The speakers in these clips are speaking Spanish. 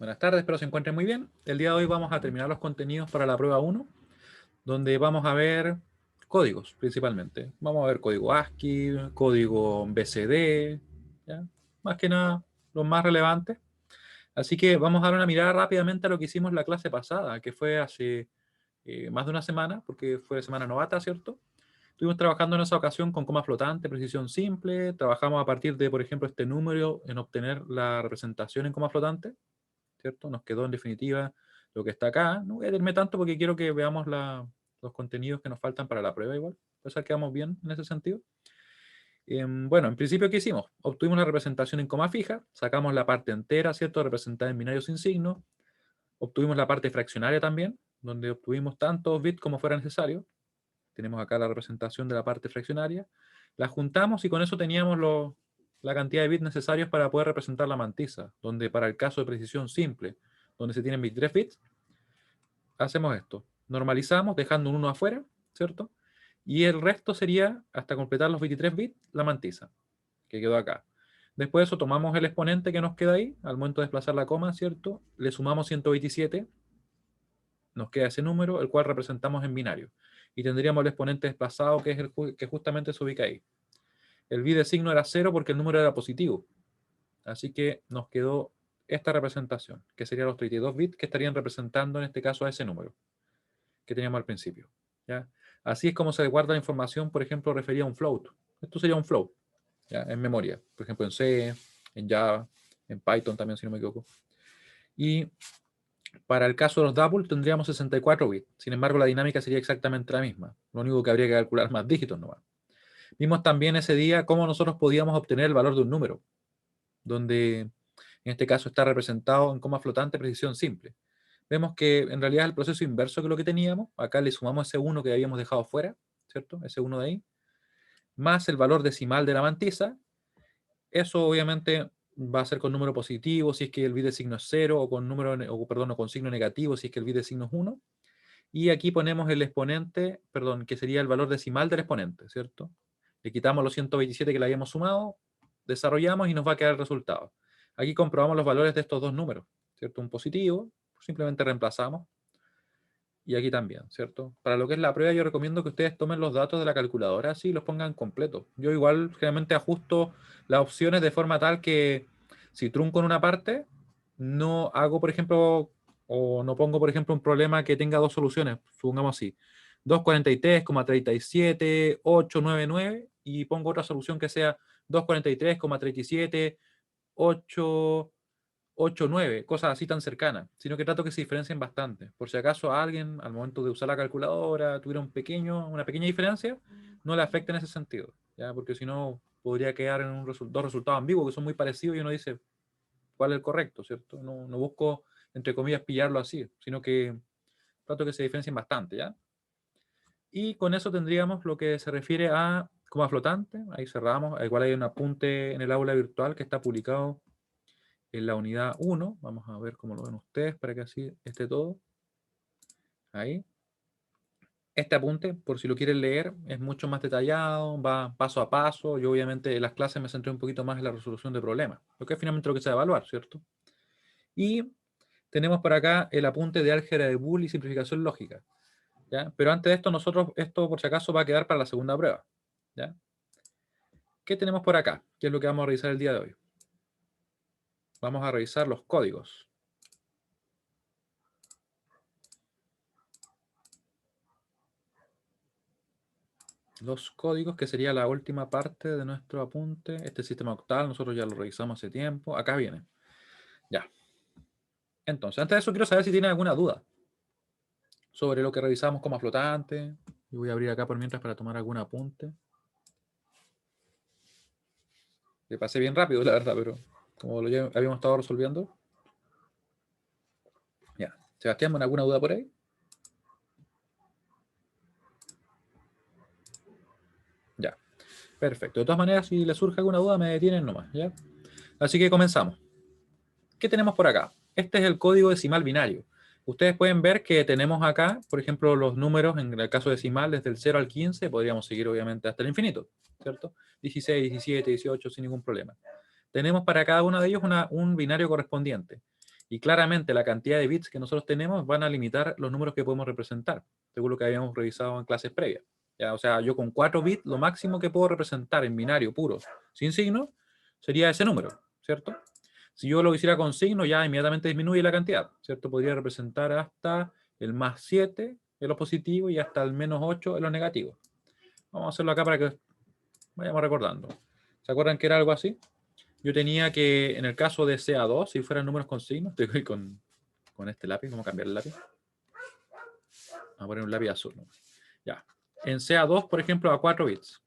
Buenas tardes, espero se encuentren muy bien. El día de hoy vamos a terminar los contenidos para la prueba 1, donde vamos a ver códigos principalmente. Vamos a ver código ASCII, código BCD, ¿ya? Más que nada los más relevantes. Así que vamos a dar una mirada rápidamente a lo que hicimos la clase pasada, que fue hace más de una semana, porque fue semana novata, ¿cierto? Estuvimos trabajando en esa ocasión con coma flotante, precisión simple. Trabajamos a partir de, por ejemplo, este número en obtener la representación en coma flotante, ¿cierto? Nos quedó en definitiva lo que está acá. No voy a detenerme tanto porque quiero que veamos los contenidos que nos faltan para la prueba igual. Por eso quedamos bien en ese sentido. Bueno, en principio, ¿qué hicimos? Obtuvimos la representación en coma fija, sacamos la parte entera, ¿cierto? Representada en binario sin signo. Obtuvimos la parte fraccionaria también, donde obtuvimos tantos bits como fuera necesario. Tenemos acá la representación de la parte fraccionaria. La juntamos y con eso teníamos la cantidad de bits necesarios para poder representar la mantisa, donde para el caso de precisión simple, donde se tienen 23 bits, hacemos esto. Normalizamos dejando un 1 afuera, ¿cierto? Y el resto sería, hasta completar los 23 bits, la mantisa, que quedó acá. Después de eso tomamos el exponente que nos queda ahí, al momento de desplazar la coma, ¿cierto? Le sumamos 127, nos queda ese número, el cual representamos en binario. Y tendríamos el exponente desplazado, que es el que justamente se ubica ahí. El bit de signo era 0 porque el número era positivo. Así que nos quedó esta representación, que serían los 32 bits que estarían representando en este caso a ese número que teníamos al principio, ¿ya? Así es como se guarda la información, por ejemplo, referida a un float. Esto sería un float, ¿ya? En memoria, por ejemplo, en C, en Java, en Python también, si no me equivoco. Y para el caso de los double tendríamos 64 bits. Sin embargo, la dinámica sería exactamente la misma. Lo único que habría que calcular más dígitos nomás. Vimos también ese día cómo nosotros podíamos obtener el valor de un número, donde en este caso está representado en coma flotante precisión simple. Vemos que en realidad es el proceso inverso que lo que teníamos. Acá le sumamos ese 1 que habíamos dejado fuera, ¿cierto? Ese 1 de ahí, más el valor decimal de la mantisa. Eso obviamente va a ser con número positivo si es que el bit de signo es 0, o con número, o, perdón, o con signo negativo si es que el bit de signo es 1. Y aquí ponemos el exponente, perdón, que sería el valor decimal del exponente, ¿cierto? Le quitamos los 127 que le habíamos sumado, desarrollamos y nos va a quedar el resultado. Aquí comprobamos los valores de estos dos números, ¿cierto? Un positivo, simplemente reemplazamos. Y aquí también, ¿cierto? Para lo que es la prueba, yo recomiendo que ustedes tomen los datos de la calculadora así y los pongan completos. Yo igual generalmente ajusto las opciones de forma tal que si trunco en una parte, no hago, por ejemplo, o no pongo, por ejemplo, un problema que tenga dos soluciones, supongamos así, 243,37,899, y pongo otra solución que sea 243,37, 8, 8, 9, cosas así tan cercanas, sino que trato que se diferencien bastante. Por si acaso a alguien, al momento de usar la calculadora, tuviera una pequeña diferencia, no le afecta en ese sentido, ¿ya? Porque si no, podría quedar en dos resultados ambiguos que son muy parecidos y uno dice cuál es el correcto, ¿cierto? No busco, entre comillas, pillarlo así, sino que trato que se diferencien bastante, ¿ya? Y con eso tendríamos lo que se refiere a coma flotante. Ahí cerramos. Igual hay un apunte en el aula virtual que está publicado en la unidad 1. Vamos a ver cómo lo ven ustedes para que así esté todo. Ahí. Este apunte, por si lo quieren leer, es mucho más detallado, va paso a paso. Yo obviamente en las clases me centré un poquito más en la resolución de problemas, lo que es finalmente lo que se va a evaluar, ¿cierto? Y tenemos por acá el apunte de álgebra de Boole y simplificación lógica, ¿ya? Pero antes de esto, esto por si acaso va a quedar para la segunda prueba, ¿ya? ¿Qué tenemos por acá? ¿Qué es lo que vamos a revisar el día de hoy? Vamos a revisar los códigos. Los códigos, que sería la última parte de nuestro apunte. Este sistema octal, nosotros ya lo revisamos hace tiempo. Acá viene. Ya. Entonces, antes de eso quiero saber si tienen alguna duda sobre lo que revisamos como flotante. Y voy a abrir acá por mientras para tomar algún apunte. Le pasé bien rápido, la verdad, pero como habíamos estado resolviendo. Ya. Sebastián, ¿alguna duda por ahí? Ya. Perfecto. De todas maneras, si les surge alguna duda, me detienen nomás, ¿ya? Así que comenzamos. ¿Qué tenemos por acá? Este es el código decimal binario. Ustedes pueden ver que tenemos acá, por ejemplo, los números, en el caso decimal, desde el 0 al 15, podríamos seguir obviamente hasta el infinito, ¿cierto? 16, 17, 18, sin ningún problema. Tenemos para cada uno de ellos un binario correspondiente. Y claramente la cantidad de bits que nosotros tenemos van a limitar los números que podemos representar, según lo que habíamos revisado en clases previas. ¿Ya? O sea, yo con 4 bits, lo máximo que puedo representar en binario puro, sin signo, sería ese número, ¿cierto? Si yo lo hiciera con signo, ya inmediatamente disminuye la cantidad, ¿cierto? Podría representar hasta el más 7 en los positivos y hasta el menos 8 en los negativos. Vamos a hacerlo acá para que vayamos recordando. ¿Se acuerdan que era algo así? Yo tenía que, en el caso de CA2, si fueran números con signos, estoy con este lápiz, vamos a cambiar el lápiz. Vamos a poner un lápiz azul, ¿no? Ya. En CA2, por ejemplo, a 4 bits.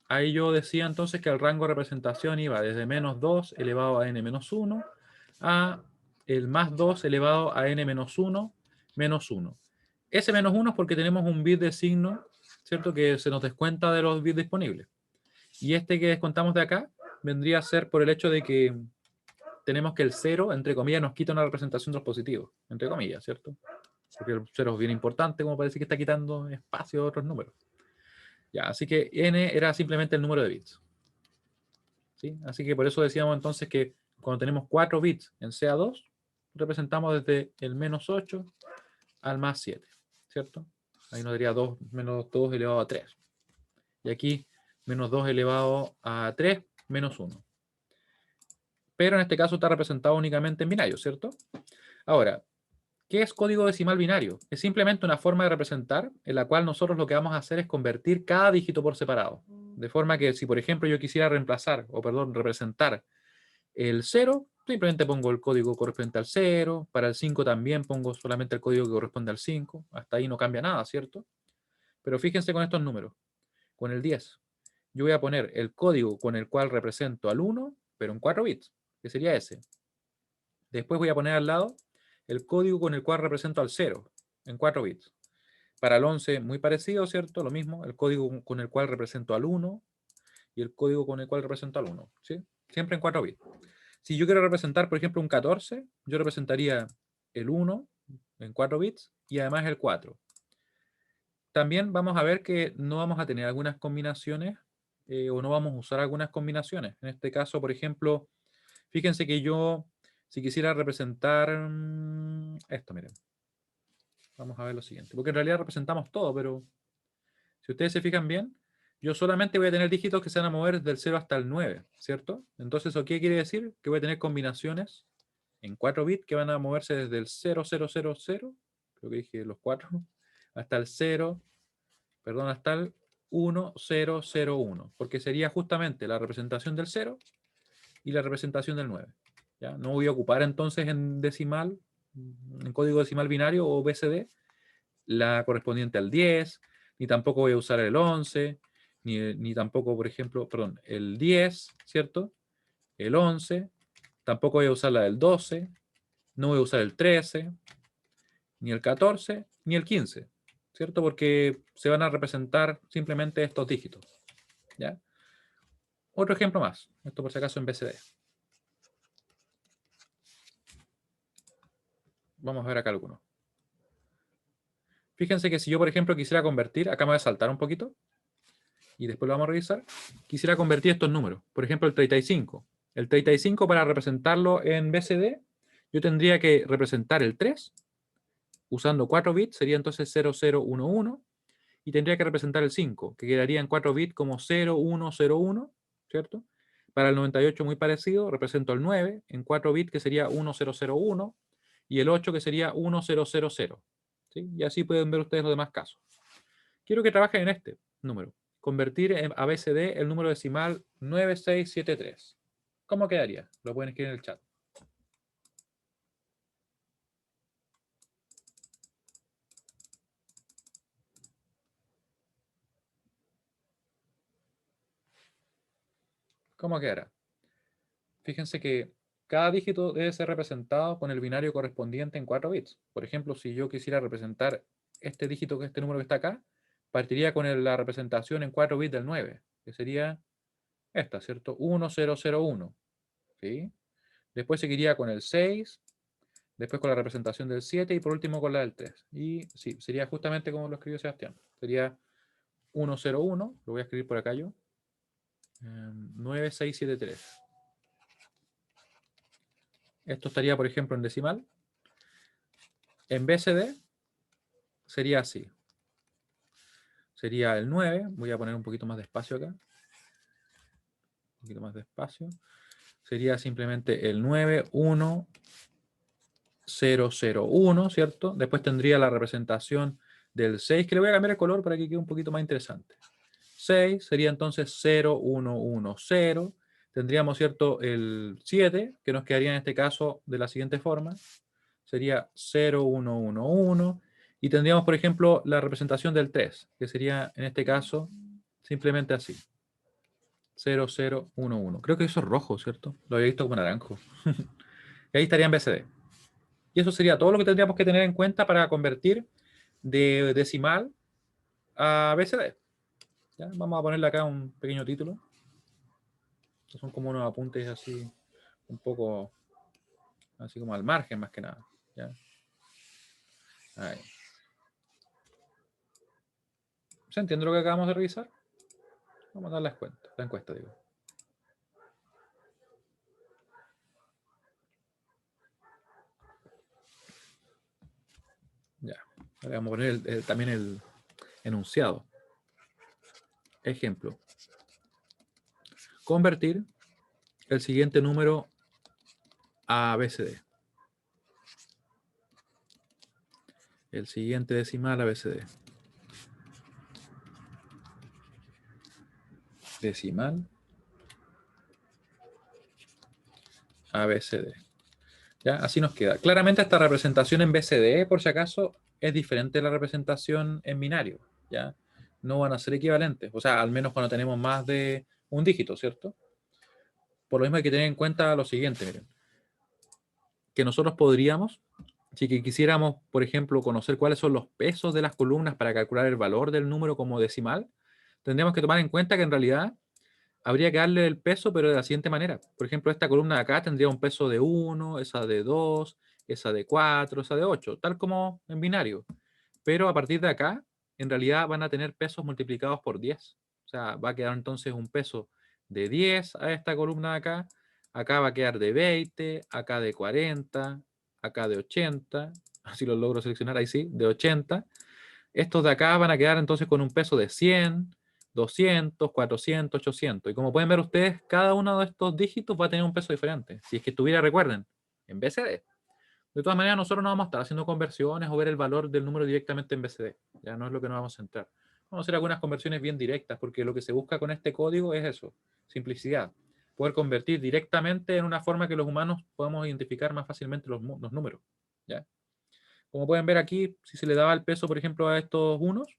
Ahí yo decía entonces que el rango de representación iba desde menos 2 elevado a n menos 1 a el más 2 elevado a n menos 1 menos 1. Ese menos 1 es porque tenemos un bit de signo, ¿cierto? Que se nos descuenta de los bits disponibles. Y este que descontamos de acá vendría a ser por el hecho de que tenemos que el 0, entre comillas, nos quita una representación de los positivos, entre comillas, ¿cierto? Porque el 0 es bien importante, como parece que está quitando espacio a otros números. Ya, así que n era simplemente el número de bits. ¿Sí? Así que por eso decíamos entonces que cuando tenemos 4 bits en CA2, representamos desde el menos 8 al más 7, ¿cierto? Ahí nos daría 2 menos 2 elevado a 3. Y aquí menos 2 elevado a 3 menos 1. Pero en este caso está representado únicamente en binario, ¿cierto? Ahora, ¿qué es código decimal binario? Es simplemente una forma de representar en la cual nosotros lo que vamos a hacer es convertir cada dígito por separado. De forma que si, por ejemplo, yo quisiera representar el 0, simplemente pongo el código correspondiente al 0. Para el 5 también pongo solamente el código que corresponde al 5. Hasta ahí no cambia nada, ¿cierto? Pero fíjense con estos números. Con el 10, yo voy a poner el código con el cual represento al 1, pero en 4 bits, que sería ese. Después voy a poner al lado el código con el cual represento al 0, en 4 bits. Para el 11, muy parecido, ¿cierto? Lo mismo, el código con el cual represento al 1 y el código con el cual represento al 1, ¿sí? Siempre en 4 bits. Si yo quiero representar, por ejemplo, un 14, yo representaría el 1 en 4 bits y además el 4. También vamos a ver que no vamos a tener algunas combinaciones o no vamos a usar algunas combinaciones. En este caso, por ejemplo, fíjense que yo, si quisiera representar esto, miren. Vamos a ver lo siguiente. Porque en realidad representamos todo, pero si ustedes se fijan bien, yo solamente voy a tener dígitos que se van a mover del 0 hasta el 9, ¿cierto? Entonces, ¿eso qué quiere decir? Que voy a tener combinaciones en 4 bits que van a moverse desde el 0000, creo que dije los 4, hasta el 0, perdón, hasta el 1001, porque sería justamente la representación del 0 y la representación del 9. ¿Ya? No voy a ocupar entonces en decimal, en código decimal binario o BCD, la correspondiente al 10, ni tampoco voy a usar el 11, ni tampoco, por ejemplo, perdón, el 10, ¿cierto? El 11, tampoco voy a usar la del 12, no voy a usar el 13, ni el 14, ni el 15, ¿cierto? Porque se van a representar simplemente estos dígitos, ¿ya? Otro ejemplo más, esto por si acaso en BCD. Vamos a ver acá algunos. Fíjense que si yo, por ejemplo, quisiera convertir, acá me voy a saltar un poquito, y después lo vamos a revisar, quisiera convertir estos números. Por ejemplo, el 35. El 35 para representarlo en BCD, yo tendría que representar el 3, usando 4 bits, sería entonces 0011, y tendría que representar el 5, que quedaría en 4 bits como 0101, ¿cierto? Para el 98 muy parecido, represento el 9 en 4 bits, que sería 1001, y el 8 que sería 1000, ¿sí? Y así pueden ver ustedes los demás casos. Quiero que trabajen en este número. Convertir a BCD el número decimal 9673. ¿Cómo quedaría? Lo pueden escribir en el chat. ¿Cómo quedará? Fíjense que cada dígito debe ser representado con el binario correspondiente en 4 bits. Por ejemplo, si yo quisiera representar este dígito, este número que está acá, partiría con la representación en 4 bits del 9, que sería esta, ¿cierto? 1001. ¿Sí? Después seguiría con el 6, después con la representación del 7 y por último con la del 3. Y sí, sería justamente como lo escribió Sebastián. Sería 101, lo voy a escribir por acá yo, 9673. esto estaría, por ejemplo, en decimal. En BCD sería así. Sería el 9. Voy a poner un poquito más de espacio acá. Un poquito más de espacio. Sería simplemente el 91001, ¿cierto? Después tendría la representación del 6, que le voy a cambiar el color para que quede un poquito más interesante. 6 sería entonces 0110. Tendríamos, ¿cierto?, el 7, que nos quedaría en este caso de la siguiente forma. Sería 0111. Y tendríamos, por ejemplo, la representación del 3, que sería en este caso simplemente así. 0011. Creo que eso es rojo, ¿cierto? Lo había visto como naranjo. Y ahí estaría en BCD. Y eso sería todo lo que tendríamos que tener en cuenta para convertir de decimal a BCD. ¿Ya? Vamos a ponerle acá un pequeño título. Estos son como unos apuntes así, un poco, así como al margen más que nada. ¿Ya? Ahí. ¿Se entiende lo que acabamos de revisar? Vamos a dar la encuesta, digo. Ya. Ahora vamos a poner también el enunciado. Ejemplo. Convertir el siguiente número a BCD. El siguiente decimal a BCD. Decimal a BCD. ¿Ya? Así nos queda. Claramente esta representación en BCD, por si acaso, es diferente de la representación en binario. ¿Ya? No van a ser equivalentes. O sea, al menos cuando tenemos más de un dígito, ¿cierto? Por lo mismo hay que tener en cuenta lo siguiente, miren. Que nosotros podríamos, si que quisiéramos, por ejemplo, conocer cuáles son los pesos de las columnas para calcular el valor del número como decimal, tendríamos que tomar en cuenta que en realidad habría que darle el peso, pero de la siguiente manera. Por ejemplo, esta columna de acá tendría un peso de 1, esa de 2, esa de 4, esa de 8, tal como en binario. Pero a partir de acá, en realidad van a tener pesos multiplicados por 10. O sea, va a quedar entonces un peso de 10 a esta columna de acá. Acá va a quedar de 20, acá de 40, acá de 80. Así lo logro seleccionar, ahí sí, de 80. Estos de acá van a quedar entonces con un peso de 100, 200, 400, 800. Y como pueden ver ustedes, cada uno de estos dígitos va a tener un peso diferente. Si es que estuviera, recuerden, en BCD. De todas maneras, nosotros no vamos a estar haciendo conversiones o ver el valor del número directamente en BCD. Ya no es lo que nos vamos a centrar. Vamos a hacer algunas conversiones bien directas, porque lo que se busca con este código es eso, simplicidad. Poder convertir directamente en una forma que los humanos podamos identificar más fácilmente los números. ¿Ya? Como pueden ver aquí, si se le daba el peso, por ejemplo, a estos unos,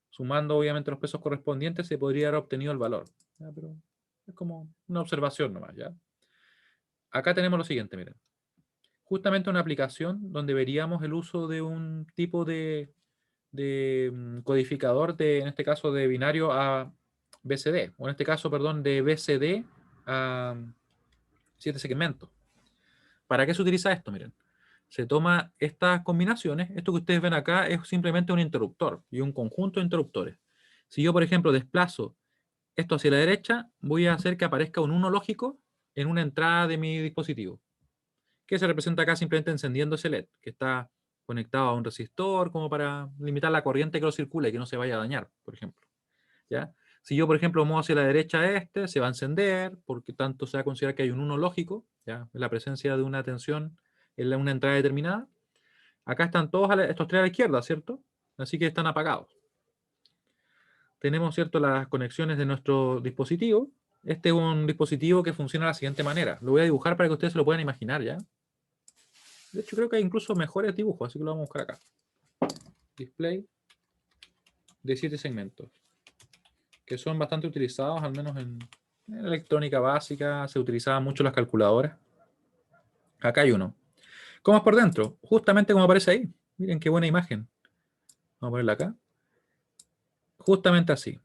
sumando obviamente los pesos correspondientes, se podría haber obtenido el valor. ¿Ya? Pero es como una observación nomás. ¿Ya? Acá tenemos lo siguiente, miren. Justamente una aplicación donde veríamos el uso de un tipo de codificador, en este caso de binario a BCD, o en este caso, perdón, de BCD a 7 segmentos. ¿Para qué se utiliza esto? Miren, se toma estas combinaciones. Esto que ustedes ven acá es simplemente un interruptor y un conjunto de interruptores. Si yo, por ejemplo, desplazo esto hacia la derecha, voy a hacer que aparezca un 1 lógico en una entrada de mi dispositivo, que se representa acá simplemente encendiendo ese LED, que está conectado a un resistor como para limitar la corriente que lo circula y que no se vaya a dañar, por ejemplo. ¿Ya? Si yo, por ejemplo, muevo hacia la derecha se va a encender, porque tanto se va a considerar que hay un 1 lógico, ¿ya? La presencia de una tensión en una entrada determinada. Acá están todos estos tres a la izquierda, ¿cierto? Así que están apagados. Tenemos, ¿cierto?, las conexiones de nuestro dispositivo. Este es un dispositivo que funciona de la siguiente manera. Lo voy a dibujar para que ustedes se lo puedan imaginar, ¿ya? De hecho, creo que hay incluso mejores dibujos, así que lo vamos a buscar acá. Display de 7 segmentos, que son bastante utilizados, al menos en electrónica básica, se utilizaban mucho las calculadoras. Acá hay uno. ¿Cómo es por dentro? Justamente como aparece ahí. Miren qué buena imagen. Vamos a ponerla acá. Justamente así.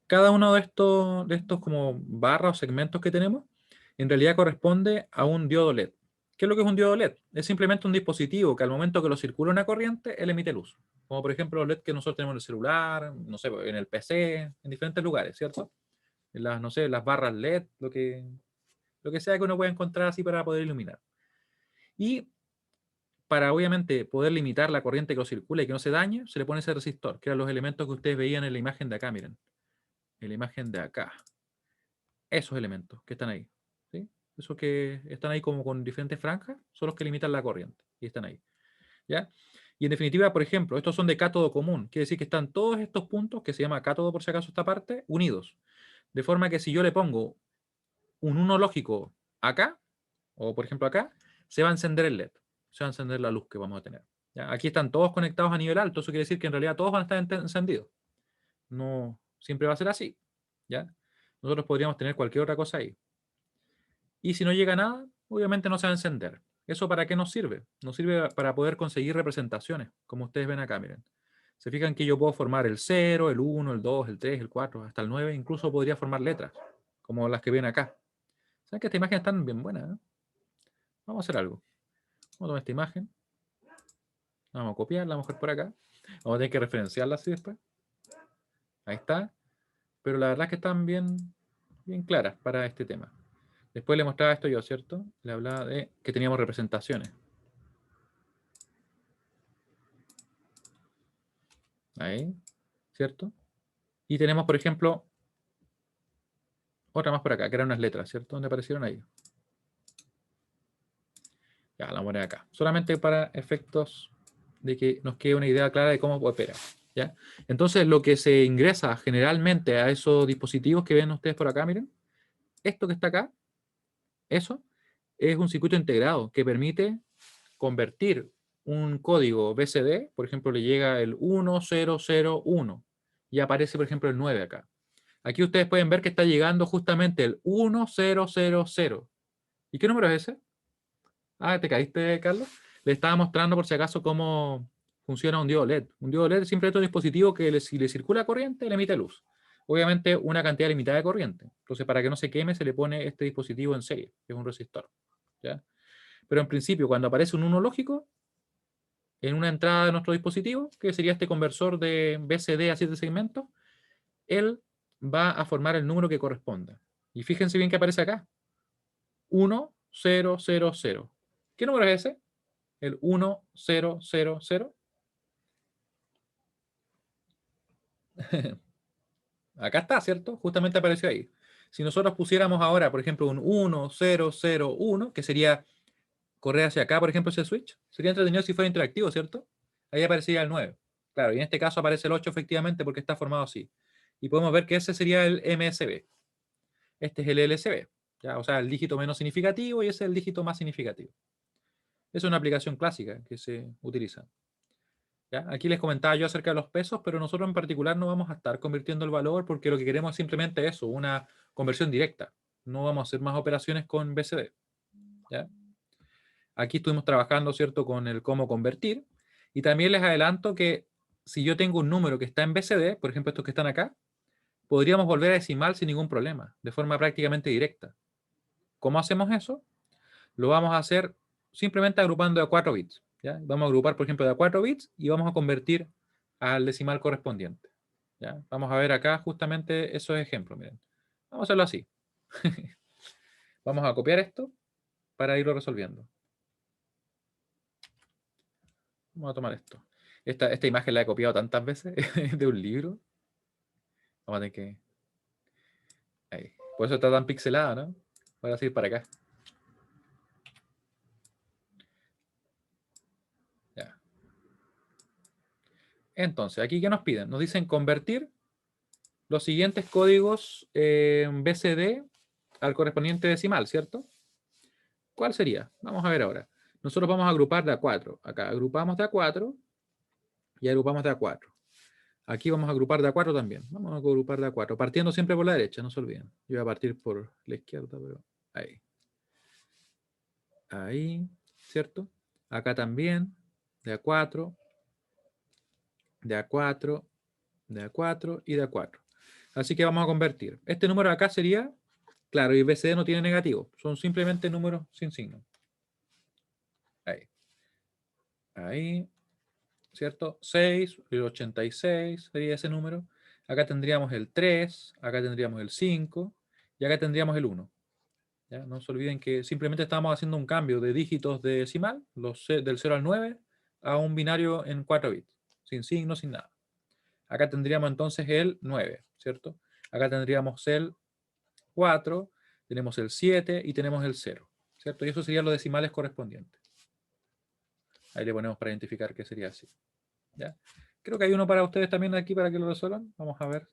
Cada uno de estos como barras o segmentos que tenemos, en realidad corresponde a un diodo LED. ¿Qué es lo que es un diodo LED? Es simplemente un dispositivo que al momento que lo circula una corriente, él emite luz. Como por ejemplo los LED que nosotros tenemos en el celular, no sé, en el PC, en diferentes lugares, ¿cierto? En las, no sé, las barras LED, lo que sea que uno pueda encontrar así para poder iluminar. Y para obviamente poder limitar la corriente que lo circula y que no se dañe, se le pone ese resistor, que eran los elementos que ustedes veían en la imagen de acá, miren. En la imagen de acá. Esos elementos que están ahí. ¿Sí? Esos que están ahí como con diferentes franjas, son los que limitan la corriente. Y están ahí. ¿Ya? Y en definitiva, por ejemplo, estos son de cátodo común. Quiere decir que están todos estos puntos, que se llama cátodo por si acaso esta parte, unidos. De forma que si yo le pongo un 1 lógico acá, o por ejemplo acá, se va a encender el LED. Se va a encender la luz que vamos a tener. ¿Ya? Aquí están todos conectados a nivel alto. Eso quiere decir que en realidad todos van a estar encendidos. No siempre va a ser así. ¿Ya? Nosotros podríamos tener cualquier otra cosa ahí. Y si no llega nada, obviamente no se va a encender. ¿Eso para qué nos sirve? Nos sirve para poder conseguir representaciones, como ustedes ven acá, miren. Se fijan que yo puedo formar el 0, el 1, el 2, el 3, el 4, hasta el 9, incluso podría formar letras, como las que ven acá. ¿Saben que esta imagen están bien buenas? Vamos a hacer algo. Vamos a tomar esta imagen. Vamos a copiarla, a lo mejor por acá. Vamos a tener que referenciarla así después. Ahí está. Pero la verdad es que están bien, bien claras para este tema. Después le mostraba esto yo, ¿cierto? Le hablaba de que teníamos representaciones. Ahí, ¿cierto? Y tenemos, por ejemplo, otra más por acá, que eran unas letras, ¿cierto? ¿Dónde aparecieron ahí? Ya, la moneda acá. Solamente para efectos de que nos quede una idea clara de cómo opera. ¿Ya? Entonces, lo que se ingresa generalmente a esos dispositivos que ven ustedes por acá, miren, esto que está acá, eso, es un circuito integrado que permite convertir un código BCD, por ejemplo, le llega el 1001 y aparece, por ejemplo, el 9 acá. Aquí ustedes pueden ver que está llegando justamente el 1000. ¿Y qué número es ese? Ah, ¿te caíste, Carlos? Le estaba mostrando por si acaso cómo funciona un diodo LED. Un diodo LED es simplemente un dispositivo que si le circula corriente, le emite luz. Obviamente una cantidad limitada de corriente. Entonces, para que no se queme, se le pone este dispositivo en serie, que es un resistor. ¿Ya? Pero en principio, cuando aparece un 1 lógico, en una entrada de nuestro dispositivo, que sería este conversor de BCD a 7 segmentos, él va a formar el número que corresponda. Y fíjense bien que aparece acá. 1000. ¿Qué número es ese? El 1000. Acá está, ¿cierto? Justamente apareció ahí. Si nosotros pusiéramos ahora, por ejemplo, un 1001, que sería correr hacia acá, por ejemplo, ese switch, sería entretenido si fuera interactivo, ¿cierto? Ahí aparecería el 9. Claro, y en este caso aparece el 8 efectivamente porque está formado así. Y podemos ver que ese sería el MSB. Este es el LSB. ¿Ya? O sea, el dígito menos significativo y ese es el dígito más significativo. Es una aplicación clásica que se utiliza. ¿Ya? Aquí les comentaba yo acerca de los pesos, pero nosotros en particular no vamos a estar convirtiendo el valor porque lo que queremos es simplemente eso, una conversión directa. No vamos a hacer más operaciones con BCD. ¿Ya? Aquí estuvimos trabajando, ¿cierto?, con el cómo convertir. Y también les adelanto que si yo tengo un número que está en BCD, por ejemplo estos que están acá, podríamos volver a decimal sin ningún problema, de forma prácticamente directa. ¿Cómo hacemos eso? Lo vamos a hacer simplemente agrupando de a 4 bits. ¿Ya? Vamos a agrupar, por ejemplo, de a 4 bits y vamos a convertir al decimal correspondiente. ¿Ya? Vamos a ver acá justamente esos ejemplos. Miren. Vamos a hacerlo así. Vamos a copiar esto para irlo resolviendo. Vamos a tomar esto. Esta imagen la he copiado tantas veces de un libro. Vamos a tener que... Ahí. Por eso está tan pixelada, ¿no? Voy a seguir para acá. Ya. Entonces, aquí ¿qué nos piden? Nos dicen convertir los siguientes códigos BCD al correspondiente decimal, ¿cierto? ¿Cuál sería? Vamos a ver ahora. Nosotros vamos a agrupar de a 4. Acá agrupamos de a 4 y agrupamos de a 4. Aquí vamos a agrupar de a 4 también. Vamos a agrupar de a 4, partiendo siempre por la derecha, no se olviden. Yo voy a partir por la izquierda, pero ahí. Ahí, ¿cierto? Acá también, de a 4, de a 4, de a 4 y de a 4. Así que vamos a convertir. Este número acá sería, claro, y BCD no tiene negativo, son simplemente números sin signo. Ahí. Ahí, ¿cierto? 6, el 86 sería ese número. Acá tendríamos el 3, acá tendríamos el 5 y acá tendríamos el 1. ¿ya? No se olviden que simplemente estamos haciendo un cambio de dígitos de decimal, del 0 al 9, a un binario en 4 bits, sin signo, sin nada. Acá tendríamos entonces el 9, ¿cierto? Acá tendríamos el 4, tenemos el 7 y tenemos el 0, ¿cierto? Y eso serían los decimales correspondientes. Ahí le ponemos para identificar que sería así. ¿Ya? Creo que hay uno para ustedes también aquí para que lo resuelvan. Vamos a ver.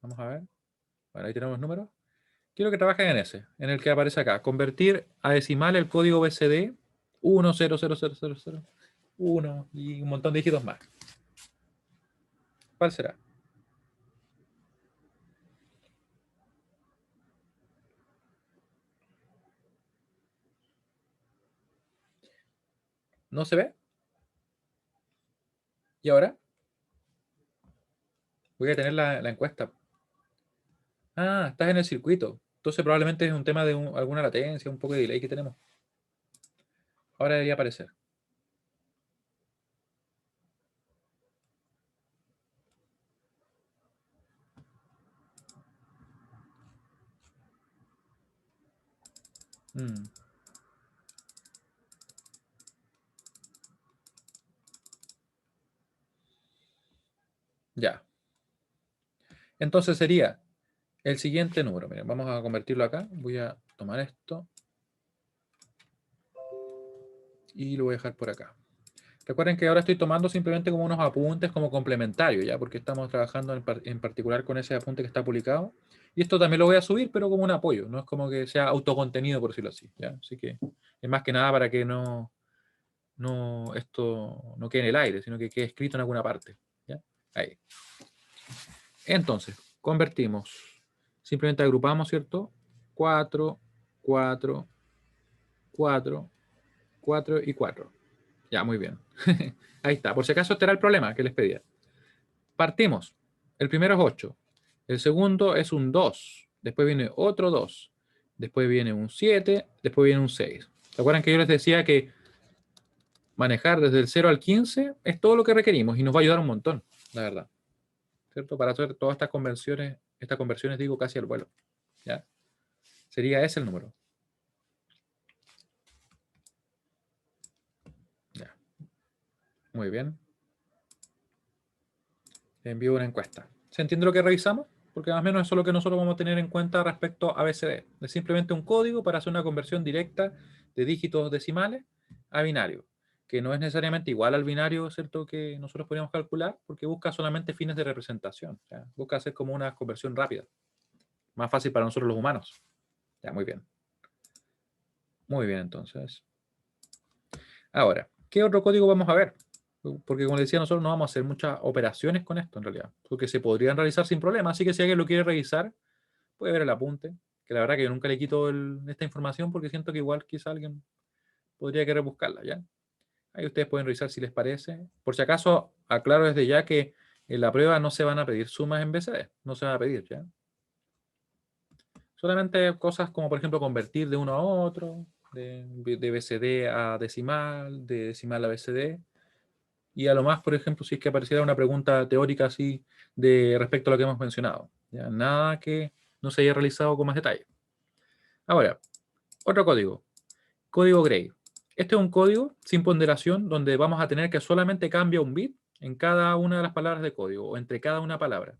Vamos a ver. Bueno, ahí tenemos los números. Quiero que trabajen en ese, en el que aparece acá. Convertir a decimal el código BCD 1, 0, 0, 0, 0, 0, 1 y un montón de dígitos más. ¿Cuál será? ¿No se ve? ¿Y ahora? Voy a tener la encuesta. Ah, estás en el circuito. Entonces probablemente es un tema de alguna latencia, un poco de delay que tenemos. Ahora debería aparecer. Mm, ya. Entonces sería el siguiente número. Miren, vamos a convertirlo acá. Voy a tomar esto y lo voy a dejar por acá. Recuerden que ahora estoy tomando simplemente como unos apuntes como complementarios, ¿ya? Porque estamos trabajando en particular con ese apunte que está publicado. Y esto también lo voy a subir, pero como un apoyo. No es como que sea autocontenido, por decirlo así, ¿ya? Así que es más que nada para que esto no quede en el aire, sino que quede escrito en alguna parte, ¿ya? Ahí. Entonces, convertimos. Simplemente agrupamos, ¿cierto? 4, 4, 4, 4 y 4. Ya, muy bien. Ahí está. Por si acaso este era el problema que les pedía. Partimos. El primero es 8. El segundo es un 2. Después viene otro 2. Después viene un 7. Después viene un 6. ¿Se acuerdan que yo les decía que manejar desde el 0 al 15 es todo lo que requerimos y nos va a ayudar un montón, la verdad? ¿Cierto? Para hacer todas estas conversiones digo casi al vuelo. ¿Ya? Sería ese el número. Ya. Muy bien. Le envío una encuesta. ¿Se entiende lo que revisamos? Porque más o menos eso es lo que nosotros vamos a tener en cuenta respecto a BCD. Es simplemente un código para hacer una conversión directa de dígitos decimales a binario, que no es necesariamente igual al binario, ¿cierto?, que nosotros podríamos calcular, porque busca solamente fines de representación. ¿Ya? Busca hacer como una conversión rápida, más fácil para nosotros los humanos. Ya, muy bien. Muy bien, entonces. Ahora, ¿qué otro código vamos a ver? Porque como les decía, nosotros no vamos a hacer muchas operaciones con esto en realidad, porque se podrían realizar sin problema, así que si alguien lo quiere revisar, puede ver el apunte, que la verdad que yo nunca le quito esta información porque siento que igual quizá alguien podría querer buscarla, ¿ya? Ahí ustedes pueden revisar si les parece. Por si acaso, aclaro desde ya que en la prueba no se van a pedir sumas en BCD, no se van a pedir, ¿ya? Solamente cosas como, por ejemplo, convertir de uno a otro, de BCD a decimal, de decimal a BCD, y a lo más, por ejemplo, si es que apareciera una pregunta teórica así de respecto a lo que hemos mencionado. ¿Ya? Nada que no se haya realizado con más detalle. Ahora, otro código. Código Gray. Este es un código sin ponderación donde vamos a tener que solamente cambia un bit en cada una de las palabras de código o entre cada una palabra.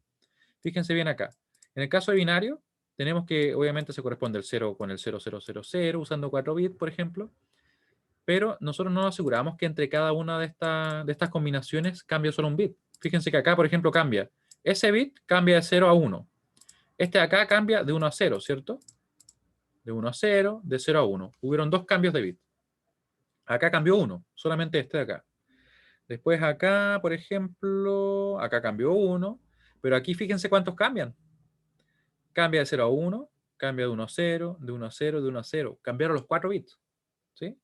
Fíjense bien acá. En el caso de binario, tenemos que, obviamente, se corresponde el 0 con el 0000 usando 4 bits, por ejemplo. Pero nosotros no nos aseguramos que entre cada una de estas combinaciones cambie solo un bit. Fíjense que acá, por ejemplo, cambia. Ese bit cambia de 0 a 1. Este de acá cambia de 1 a 0, ¿cierto? De 1 a 0, de 0 a 1. Hubieron dos cambios de bit. Acá cambió uno, solamente este de acá. Después acá, por ejemplo, acá cambió uno. Pero aquí fíjense cuántos cambian. Cambia de 0 a 1, cambia de 1 a 0, de 1 a 0, de 1 a 0. Cambiaron los 4 bits. ¿Sí?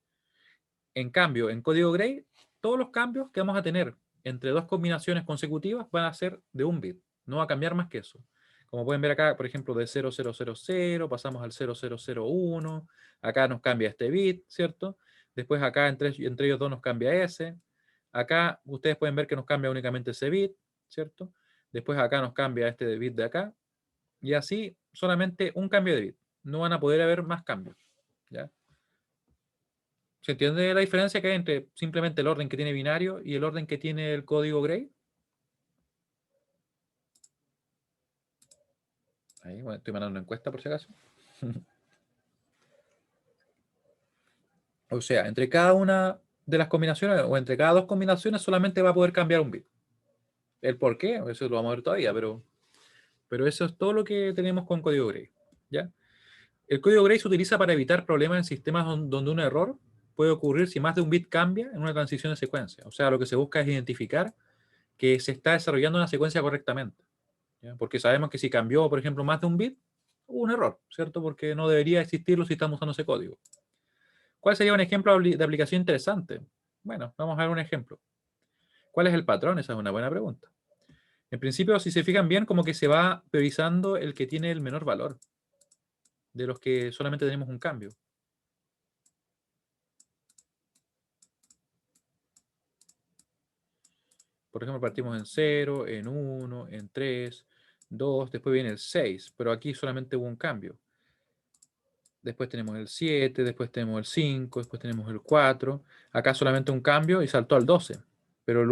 En cambio, en código Gray, todos los cambios que vamos a tener entre dos combinaciones consecutivas van a ser de un bit. No va a cambiar más que eso. Como pueden ver acá, por ejemplo, de 0000 pasamos al 0001. Acá nos cambia este bit, ¿cierto? Después acá entre ellos dos nos cambia ese. Acá ustedes pueden ver que nos cambia únicamente ese bit, ¿cierto? Después acá nos cambia este bit de acá. Y así solamente un cambio de bit. no van a poder haber más cambios, ¿ya? ¿Se entiende la diferencia que hay entre simplemente el orden que tiene binario y el orden que tiene el código Gray? Ahí, bueno, estoy mandando una encuesta por si acaso. O sea, entre cada una de las combinaciones o entre cada dos combinaciones solamente va a poder cambiar un bit. El por qué, eso lo vamos a ver todavía, pero eso es todo lo que tenemos con código Gray, ¿ya? El código Gray se utiliza para evitar problemas en sistemas donde un error puede ocurrir si más de un bit cambia en una transición de secuencia. O sea, lo que se busca es identificar que se está desarrollando una secuencia correctamente, ¿ya? Porque sabemos que si cambió, por ejemplo, más de un bit, hubo un error, ¿cierto? Porque no debería existirlo si estamos usando ese código. ¿Cuál sería un ejemplo de aplicación interesante? Bueno, vamos a ver un ejemplo. ¿Cuál es el patrón? Esa es una buena pregunta. En principio, si se fijan bien, como que se va priorizando el que tiene el menor valor de los que solamente tenemos un cambio. Por ejemplo, partimos en 0, en 1, en 3, 2, después viene el 6, pero aquí solamente hubo un cambio. Después tenemos el 7, después tenemos el 5, después tenemos el 4. Acá solamente un cambio y saltó al 12. Pero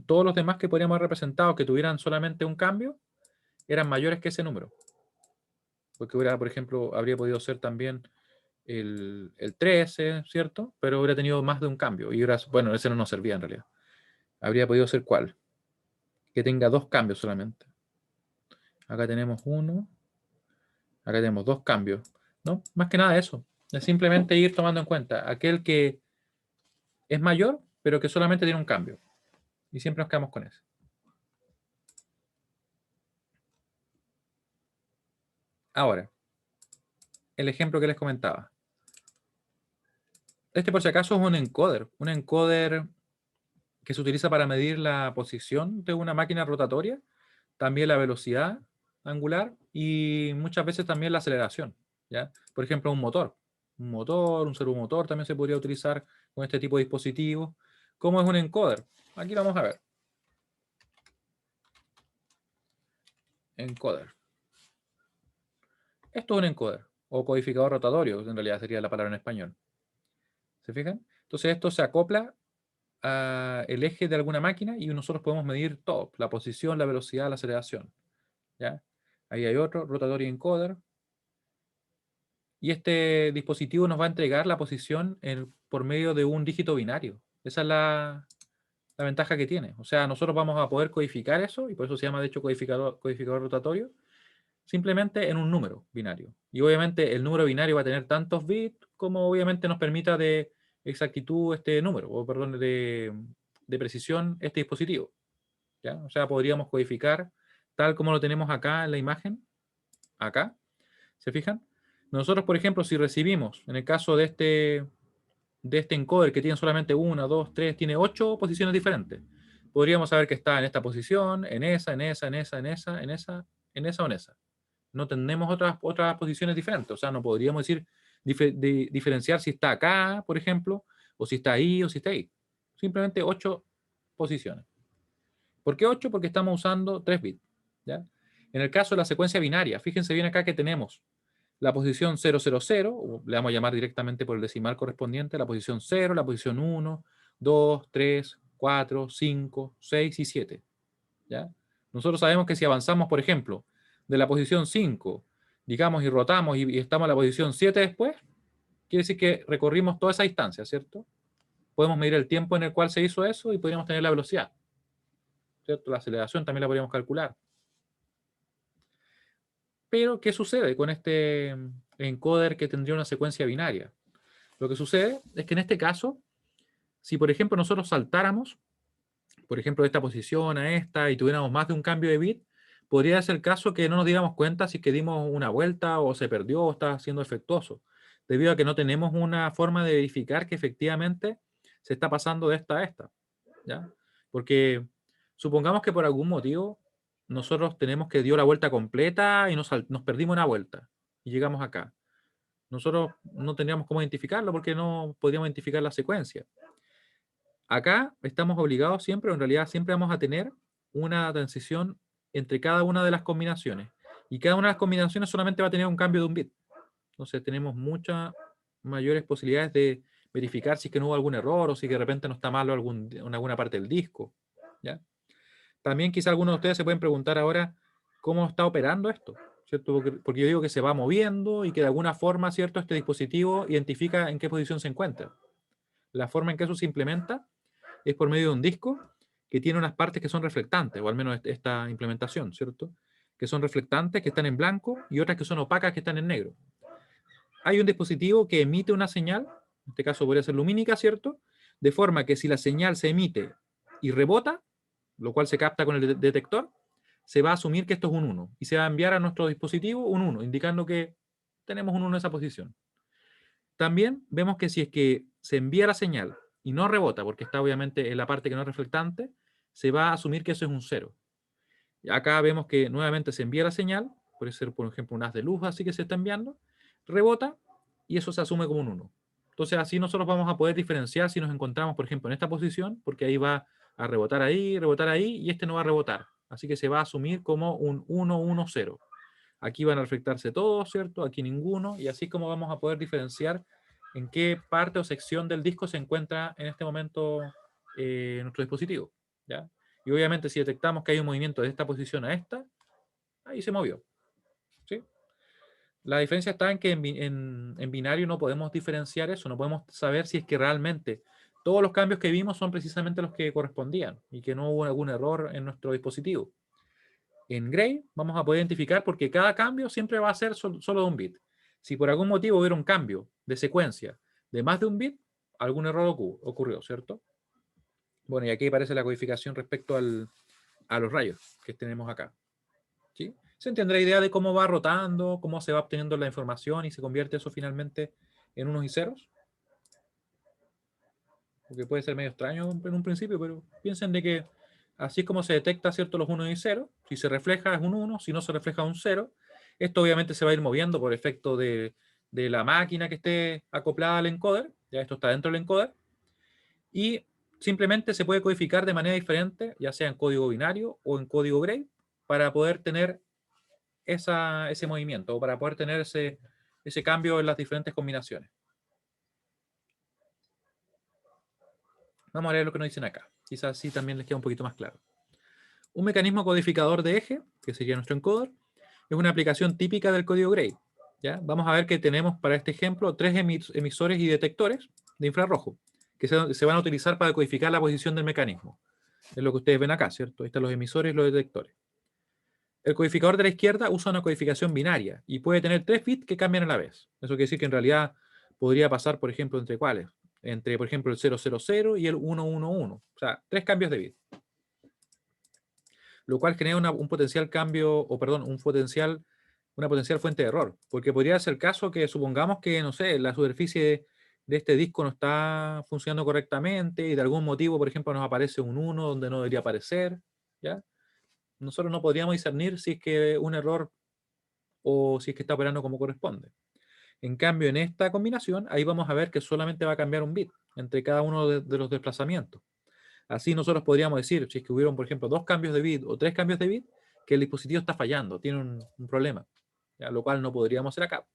todos los demás que podríamos haber representado que tuvieran solamente un cambio eran mayores que ese número. Porque hubiera, por ejemplo, habría podido ser también el 13, ¿cierto? Pero hubiera tenido más de un cambio. Y hubiera, bueno, ese no nos servía en realidad. Habría podido ser ¿cuál? Que tenga dos cambios solamente. Acá tenemos uno, acá tenemos dos cambios. ¿No? Más que nada eso. Es simplemente ir tomando en cuenta aquel que es mayor, pero que solamente tiene un cambio. Y siempre nos quedamos con eso. Ahora, el ejemplo que les comentaba. Este por si acaso es un encoder. Un encoder que se utiliza para medir la posición de una máquina rotatoria, también la velocidad angular y muchas veces también la aceleración, ¿ya? Por ejemplo, un servomotor también se podría utilizar con este tipo de dispositivos. ¿Cómo es un encoder? Aquí vamos a ver. Encoder. Esto es un encoder o codificador rotatorio, en realidad sería la palabra en español. ¿Se fijan? Entonces esto se acopla el eje de alguna máquina y nosotros podemos medir todo, la posición, la velocidad, la aceleración, ¿ya? Ahí hay otro, rotatorio encoder. Y este dispositivo nos va a entregar la posición por medio de un dígito binario. Esa es la ventaja que tiene. O sea, nosotros vamos a poder codificar eso, y por eso se llama de hecho codificador rotatorio, simplemente en un número binario. Y obviamente el número binario va a tener tantos bits como obviamente nos permita de exactitud este número, o perdón, de precisión este dispositivo, ¿ya? O sea, podríamos codificar tal como lo tenemos acá en la imagen, acá, ¿se fijan? Nosotros, por ejemplo, si recibimos, en el caso de este encoder que tiene solamente una, dos, tres, tiene 8 posiciones diferentes, podríamos saber que está en esta posición, en esa, en esa, en esa, en esa, en esa, en esa o en esa. No tenemos otras posiciones diferentes, o sea, no podríamos decir diferenciar si está acá, por ejemplo, o si está ahí, o si está ahí. Simplemente 8 posiciones. ¿Por qué 8? Porque estamos usando 3 bits, ¿ya? En el caso de la secuencia binaria, fíjense bien acá que tenemos la posición 000, o le vamos a llamar directamente por el decimal correspondiente, la posición 0, la posición 1, 2, 3, 4, 5, 6 y 7, ¿ya? Nosotros sabemos que si avanzamos, por ejemplo, de la posición 5, digamos, y rotamos y estamos en la posición 7 después, quiere decir que recorrimos toda esa distancia, ¿cierto? Podemos medir el tiempo en el cual se hizo eso y podríamos tener la velocidad, ¿cierto? La aceleración también la podríamos calcular. Pero, ¿qué sucede con este encoder que tendría una secuencia binaria? Lo que sucede es que en este caso, si por ejemplo nosotros saltáramos, por ejemplo, de esta posición a esta y tuviéramos más de un cambio de bit, podría ser el caso que no nos diéramos cuenta si que dimos una vuelta o se perdió o está siendo efectuoso, debido a que no tenemos una forma de verificar que efectivamente se está pasando de esta a esta, ¿ya? Porque supongamos que por algún motivo nosotros tenemos que dio la vuelta completa y nos perdimos una vuelta y llegamos acá. Nosotros no tendríamos cómo identificarlo porque no podríamos identificar la secuencia. Acá estamos obligados siempre, o en realidad siempre vamos a tener una transición entre cada una de las combinaciones. Y cada una de las combinaciones solamente va a tener un cambio de un bit. Entonces tenemos muchas mayores posibilidades de verificar si es que no hubo algún error o si de repente no está malo en alguna parte del disco. ¿Ya? También quizá algunos de ustedes se pueden preguntar ahora cómo está operando esto, ¿cierto? Porque yo digo que se va moviendo y que de alguna forma, ¿cierto? Este dispositivo identifica en qué posición se encuentra. La forma en que eso se implementa es por medio de un disco que tiene unas partes que son reflectantes, o al menos esta implementación, ¿cierto? Que son reflectantes, que están en blanco, y otras que son opacas, que están en negro. Hay un dispositivo que emite una señal, en este caso podría ser lumínica, ¿cierto? De forma que si la señal se emite y rebota, lo cual se capta con el detector, se va a asumir que esto es un 1 y se va a enviar a nuestro dispositivo un 1, indicando que tenemos un 1 en esa posición. También vemos que si es que se envía la señal y no rebota, porque está obviamente en la parte que no es reflectante, se va a asumir que eso es un 0. Y acá vemos que nuevamente se envía la señal, puede ser por ejemplo un haz de luz así que se está enviando, rebota y eso se asume como un 1. Entonces así nosotros vamos a poder diferenciar si nos encontramos, por ejemplo, en esta posición, porque ahí va a rebotar ahí, y este no va a rebotar. Así que se va a asumir como un 1, 1, 0. Aquí van a reflectarse todos, ¿cierto? Aquí ninguno, y así como vamos a poder diferenciar en qué parte o sección del disco se encuentra en este momento nuestro dispositivo, ¿ya? Y obviamente si detectamos que hay un movimiento de esta posición a esta, ahí se movió, ¿sí? La diferencia está en que en binario no podemos diferenciar eso, no podemos saber si es que realmente todos los cambios que vimos son precisamente los que correspondían y que no hubo algún error en nuestro dispositivo. En Gray vamos a poder identificar porque cada cambio siempre va a ser solo de un bit. Si por algún motivo hubiera un cambio de secuencia de más de un bit, algún error ocurrió, ¿cierto? Bueno, y aquí aparece la codificación respecto a los rayos que tenemos acá. ¿Sí? ¿Se entiende la idea de cómo va rotando, cómo se va obteniendo la información y se convierte eso finalmente en unos y ceros? Porque puede ser medio extraño en un principio, pero piensen de que así es como se detecta, ¿cierto?, los unos y ceros. Si se refleja es un 1, si no se refleja es un 0. Esto obviamente se va a ir moviendo por efecto de la máquina que esté acoplada al encoder. Ya esto está dentro del encoder. Y simplemente se puede codificar de manera diferente, ya sea en código binario o en código Gray, para poder tener ese movimiento o para poder tener ese cambio en las diferentes combinaciones. Vamos a leer lo que nos dicen acá. Quizás así también les queda un poquito más claro. Un mecanismo codificador de eje, que sería nuestro encoder, es una aplicación típica del código Gray. ¿Ya? Vamos a ver que tenemos para este ejemplo 3 emisores y detectores de infrarrojo que se van a utilizar para codificar la posición del mecanismo. Es lo que ustedes ven acá, ¿cierto? Ahí están los emisores y los detectores. El codificador de la izquierda usa una codificación binaria y puede tener 3 bits que cambian a la vez. Eso quiere decir que en realidad podría pasar, por ejemplo, ¿entre cuáles? Entre, por ejemplo, el 000 y el 111. O sea, 3 cambios de bit. Lo cual genera un potencial cambio, o perdón, una potencial fuente de error. Porque podría ser el caso que supongamos que, no sé, la superficie de este disco no está funcionando correctamente y de algún motivo, por ejemplo, nos aparece un 1 donde no debería aparecer, ¿ya? Nosotros no podríamos discernir si es que un error o si es que está operando como corresponde. En cambio, en esta combinación, ahí vamos a ver que solamente va a cambiar un bit entre cada uno de los desplazamientos. Así nosotros podríamos decir, si es que hubieron, por ejemplo, 2 cambios de bit o 3 cambios de bit, que el dispositivo está fallando, tiene un problema, ¿ya? Lo cual no podríamos hacer acá.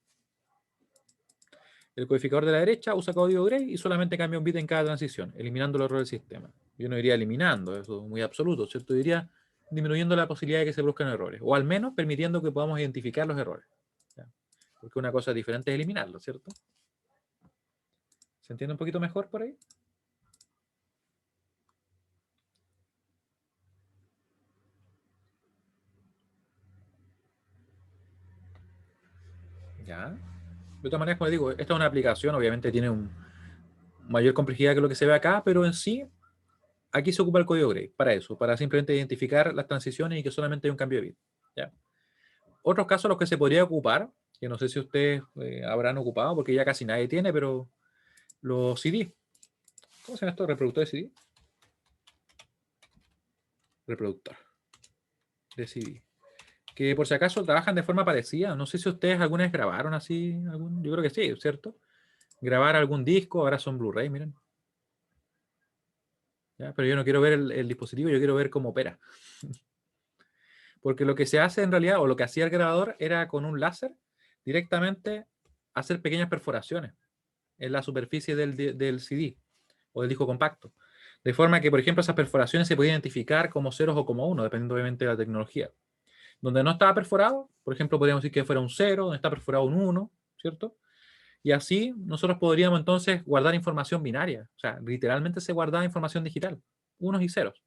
El codificador de la derecha usa código Gray y solamente cambia un bit en cada transición, eliminando el error del sistema. Yo no iría eliminando, eso es muy absoluto, ¿cierto? Diría disminuyendo la posibilidad de que se produzcan errores, o al menos permitiendo que podamos identificar los errores, ¿ya? Porque una cosa diferente es eliminarlo, ¿cierto? ¿Se entiende un poquito mejor por ahí? Ya. De todas maneras, como digo, esta es una aplicación, obviamente tiene mayor complejidad que lo que se ve acá, pero en sí, aquí se ocupa el código Gray para eso, para simplemente identificar las transiciones y que solamente hay un cambio de bit. ¿Ya? Otros casos los que se podría ocupar, que no sé si ustedes habrán ocupado, porque ya casi nadie tiene, pero los CD. ¿Cómo se llama esto? ¿Reproductor de CD? Reproductor de CD. Que por si acaso trabajan de forma parecida. No sé si ustedes alguna vez grabaron así, yo creo que sí, ¿cierto? Grabar algún disco, ahora son Blu-ray, miren. ¿Ya? Pero yo no quiero ver el dispositivo, yo quiero ver cómo opera. Porque lo que se hace en realidad, o lo que hacía el grabador, era con un láser directamente hacer pequeñas perforaciones en la superficie del CD o del disco compacto. De forma que, por ejemplo, esas perforaciones se pueden identificar como ceros o como uno, dependiendo obviamente de la tecnología. Donde no estaba perforado, por ejemplo, podríamos decir que fuera un 0, donde está perforado un 1, ¿cierto? Y así nosotros podríamos entonces guardar información binaria. O sea, literalmente se guardaba información digital, unos y ceros.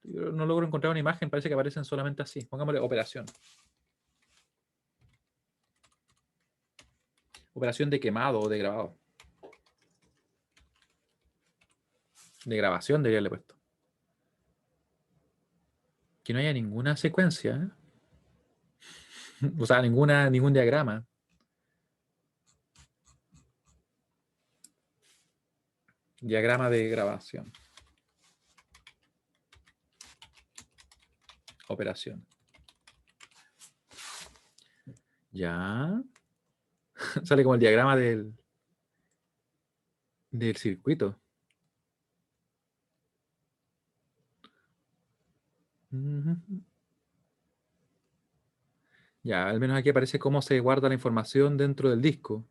Yo no logro encontrar una imagen, parece que aparecen solamente así. Pongámosle operación. Operación de quemado o de grabado. De grabación debería haberle puesto. Que no haya ninguna secuencia, ¿eh? O sea, ningún diagrama. Diagrama de grabación. Operación. Ya. Sale como el diagrama del circuito. Ya, al menos aquí aparece cómo se guarda la información dentro del disco.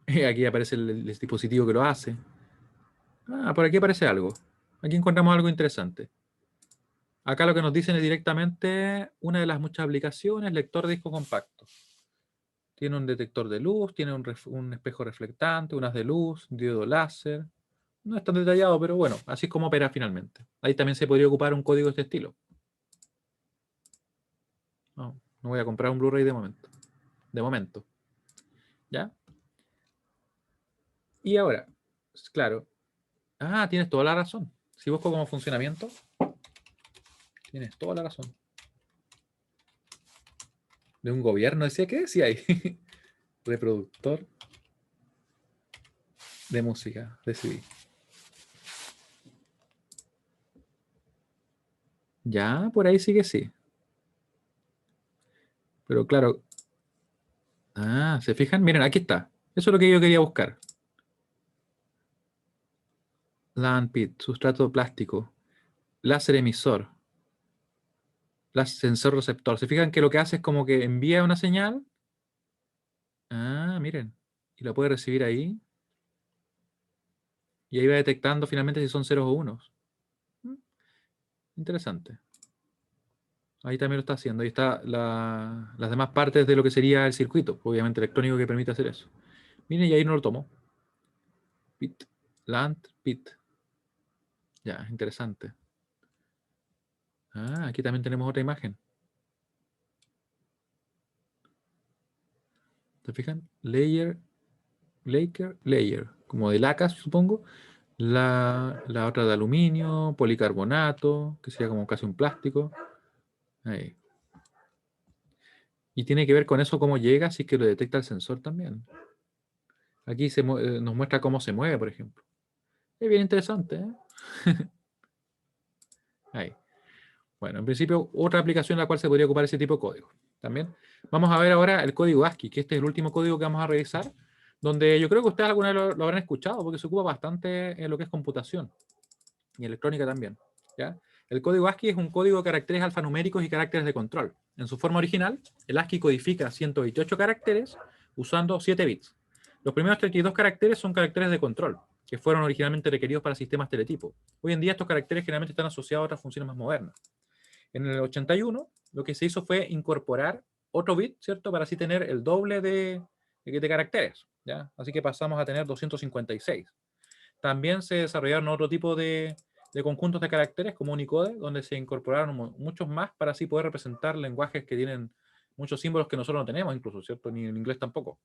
Aquí aparece el dispositivo que lo hace. Ah, por aquí aparece algo. Aquí encontramos algo interesante. Acá lo que nos dicen es directamente una de las muchas aplicaciones, lector de disco compacto. Tiene un detector de luz, tiene un espejo reflectante, unas de luz, un diodo láser. No es tan detallado, pero bueno, así es como opera finalmente. Ahí también se podría ocupar un código de este estilo. No, no voy a comprar un Blu-ray de momento. De momento. ¿Ya? Y ahora, claro. Ah, tienes toda la razón. Si busco como funcionamiento, tienes toda la razón. De un gobierno, decía, ¿qué decía ahí? Reproductor de música, de CD. Ya, por ahí sí que sí. Pero claro. Ah, ¿se fijan? Miren, aquí está. Eso es lo que yo quería buscar. LAN pit, sustrato plástico, láser emisor, láser sensor receptor. ¿Se fijan que lo que hace es como que envía una señal? Ah, miren. Y la puede recibir ahí. Y ahí va detectando finalmente si son ceros o unos. Interesante. Ahí también lo está haciendo. Ahí está las demás partes de lo que sería el circuito, obviamente electrónico, que permite hacer eso. Miren, y ahí no lo tomó. Pit. LAN pit. Ya, interesante. Ah, aquí también tenemos otra imagen. ¿Se fijan? Layer, layer, como de lacas, supongo. La otra de aluminio, policarbonato, que sería como casi un plástico. Ahí. Y tiene que ver con eso cómo llega, así que lo detecta el sensor también. Aquí nos muestra cómo se mueve, por ejemplo. Es bien interesante, ¿eh? Ahí. Bueno, en principio, otra aplicación en la cual se podría ocupar ese tipo de código. También. Vamos a ver ahora el código ASCII, que este es el último código que vamos a revisar, donde yo creo que ustedes alguna vez lo habrán escuchado, porque se ocupa bastante en lo que es computación y electrónica también. ¿Ya? El código ASCII es un código de caracteres alfanuméricos y caracteres de control. En su forma original, el ASCII codifica 128 caracteres usando 7 bits. Los primeros 32 caracteres son caracteres de control, que fueron originalmente requeridos para sistemas teletipo. Hoy en día estos caracteres generalmente están asociados a otras funciones más modernas. En el 81, lo que se hizo fue incorporar otro bit, ¿cierto? Para así tener el doble de caracteres, ¿ya? Así que pasamos a tener 256. También se desarrollaron otro tipo de conjuntos de caracteres como Unicode, donde se incorporaron muchos más para así poder representar lenguajes que tienen muchos símbolos que nosotros no tenemos incluso, ¿cierto? Ni en inglés tampoco.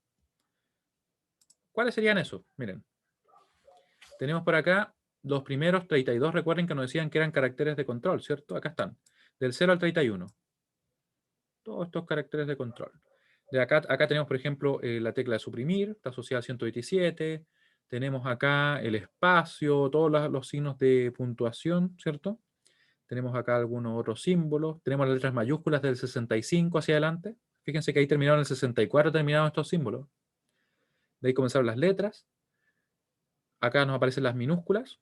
¿Cuáles serían esos? Miren, tenemos por acá los primeros 32, recuerden que nos decían que eran caracteres de control, ¿cierto? Acá están, del 0 al 31. Todos estos caracteres de control. De acá tenemos, por ejemplo, la tecla de suprimir, está asociada a 127. Tenemos acá el espacio, todos los signos de puntuación, ¿cierto? Tenemos acá algunos otros símbolos. Tenemos las letras mayúsculas del 65 hacia adelante. Fíjense que ahí terminaron el 64, terminaron estos símbolos. De ahí comenzaron las letras. Acá nos aparecen las minúsculas.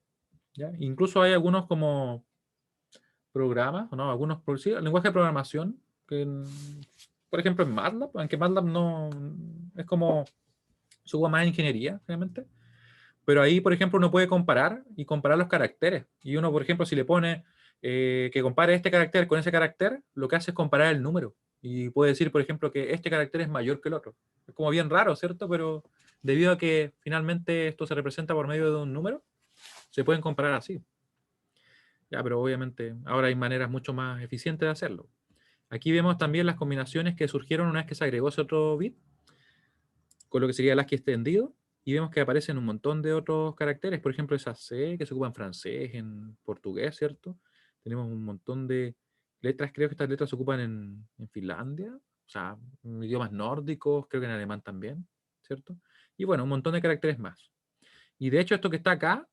¿Ya? Incluso hay algunos como programas, ¿no? Algunos, sí, lenguaje de programación que por ejemplo, en MATLAB, aunque MATLAB no es como se ocupa más en ingeniería, realmente. Pero ahí, por ejemplo, uno puede comparar y comparar los caracteres. Y uno, por ejemplo, si le pone que compare este carácter con ese carácter, lo que hace es comparar el número. Y puede decir, por ejemplo, que este carácter es mayor que el otro. Es como bien raro, ¿cierto? Pero debido a que finalmente esto se representa por medio de un número, se pueden comparar así. Ya, pero obviamente ahora hay maneras mucho más eficientes de hacerlo. Aquí vemos también las combinaciones que surgieron una vez que se agregó ese otro bit, con lo que sería el ASCII extendido, y vemos que aparecen un montón de otros caracteres, por ejemplo, esa C que se ocupa en francés, en portugués, ¿cierto? Tenemos un montón de letras, creo que estas letras se ocupan en Finlandia, o sea, en idiomas nórdicos, creo que en alemán también, ¿cierto? Y bueno, un montón de caracteres más. Y de hecho, esto que está acá,